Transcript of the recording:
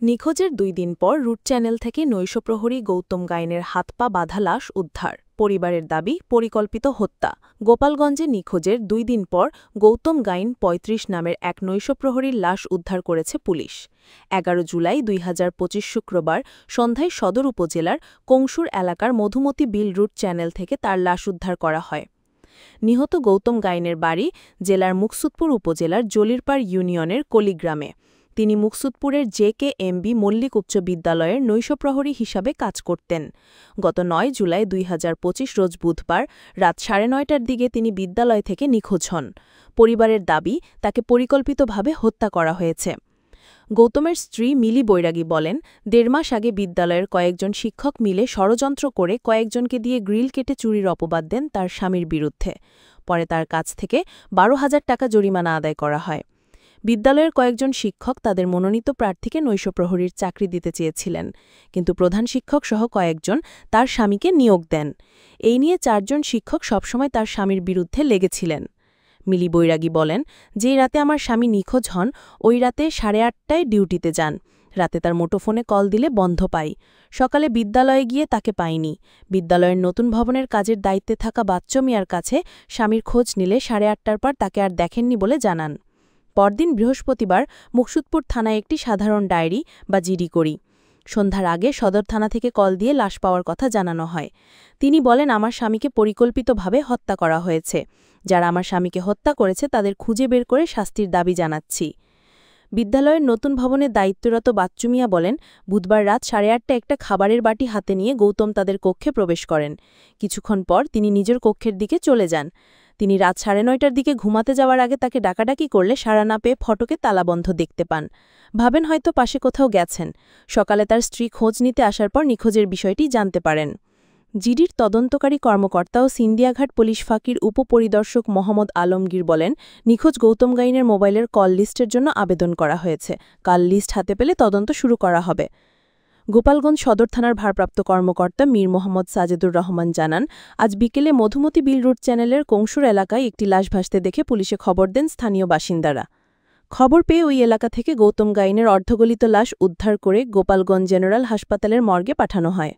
নিখোঁজের ২ দিন পর রুট চ্যানেল থেকে নৈশপ্রহরী গৌতম গাইনের হাত-পা বাঁধা লাশ উদ্ধার। পরিবারের দাবি, পরিকল্পিত হত্যা। গোপালগঞ্জে নিখোঁজের ২ দিন পর গৌতম গাইন ৩৫ নামের এক নৈশপ্রহরীর লাশ উদ্ধার করেছে পুলিশ। ১১ জুলাই ২০২৫ শুক্রবার সন্ধ্যায় সদর উপজেলার কংসুর এলাকার মধুমতি বিল রুট চ্যানেল থেকে তার লাশ উদ্ধার করা হয়। নিহত গৌতম গাইনের বাড়ি জেলার মুকসুদপুর উপজেলার জলিরপাড় ইউনিয়নের কলিগ্রামে। তিনি মুকসুদপুরের JKMB মল্লিক উচ্চ বিদ্যালয়ের নৈশপ্রহরী হিসাবে কাজ করতেন। গত ৯ জুলাই ২০২৫ রোজ বুধবার রাত ৯:৩০টার দিকে তিনি বিদ্যালয় থেকে নিখোঁজ হন। পরিবারের দাবি, তাকে পরিকল্পিতভাবে হত্যা করা হয়েছে। গৌতমের স্ত্রী মিলি বৈরাগী বলেন, ১.৫ মাস আগে বিদ্যালয়ের কয়েকজন শিক্ষক মিলে ষড়যন্ত্র করে কয়েকজনকে দিয়ে গ্রিল কেটে চুরির অপবাদ দেন তার স্বামীর বিরুদ্ধে। পরে তার কাছ থেকে ১২,০০০ টাকা জরিমানা আদায় করা হয়। বিদ্যালয়ের কয়েকজন শিক্ষক তাদের মনোনীত প্রার্থীকে নৈশপ্রহরীর চাকরি দিতে চেয়েছিলেন, কিন্তু প্রধান শিক্ষক সহ কয়েকজন তার স্বামীকে নিয়োগ দেন। এই নিয়ে ৪ জন শিক্ষক সবসময় তার স্বামীর বিরুদ্ধে লেগেছিলেন। মিলি বৈরাগী বলেন, যে রাতে আমার স্বামী নিখোঁজ হন ওই রাতে ৮:৩০টায় ডিউটিতে যান। রাতে তার মুঠোফোনে কল দিলে বন্ধ পাই। সকালে বিদ্যালয়ে গিয়ে তাকে পাইনি। বিদ্যালয়ের নতুন ভবনের কাজের দায়িত্বে থাকা বাচ্চু মিয়ার কাছে স্বামীর খোঁজ নিলে ৮:৩০টার পর তাকে আর দেখেননি বলে জানান। পরদিন বৃহস্পতিবার মুকসুদপুর থানায় একটি সাধারণ ডায়েরি বা জিডি করি। সন্ধ্যার আগে সদর থানা থেকে কল দিয়ে লাশ পাওয়ার কথা জানানো হয়। তিনি বলেন, আমার স্বামীকে পরিকল্পিতভাবে হত্যা করা হয়েছে। যারা আমার স্বামীকে হত্যা করেছে তাদের খুঁজে বের করে শাস্তির দাবি জানাচ্ছি। বিদ্যালয়ের নতুন ভবনে দায়িত্বরত বাচ্চু মিয়া বলেন, বুধবার রাত ৮:৩০টায় একটা খাবারের বাটি হাতে নিয়ে গৌতম তাদের কক্ষে প্রবেশ করেন। কিছুক্ষণ পর তিনি নিজের কক্ষের দিকে চলে যান। তিনি রাত ৯:৩০টার দিকে ঘুমাতে যাওয়ার আগে তাকে ডাকাডাকি করলে সাড়া না পেয়ে ফটকে তালাবন্ধ দেখতে পান। ভাবেন হয়তো পাশে কোথাও গেছেন। সকালে তার স্ত্রী খোঁজ নিতে আসার পর নিখোঁজের বিষয়টি জানতে পারেন। জিডির তদন্তকারী কর্মকর্তা ও সিন্দিয়াঘাট পুলিশ ফাঁকির উপপরিদর্শক মোহাম্মদ আলমগীর বলেন, নিখোঁজ গৌতম গাইনের মোবাইলের কল লিস্টের জন্য আবেদন করা হয়েছে। কাল লিস্ট হাতে পেলে তদন্ত শুরু করা হবে। গোপালগঞ্জ সদর থানার ভারপ্রাপ্ত কর্মকর্তা মীর মোহাম্মদ সাজেদুর রহমান জানান, আজ বিকেলে মধুমতি বিল রুট চ্যানেলের কংসুর এলাকায় একটি লাশ ভাসতে দেখে পুলিশে খবর দেন স্থানীয় বাসিন্দারা। খবর পেয়ে ওই এলাকা থেকে গৌতম গাইনের অর্ধগলিত লাশ উদ্ধার করে গোপালগঞ্জ জেনারেল হাসপাতালের মর্গে পাঠানো হয়।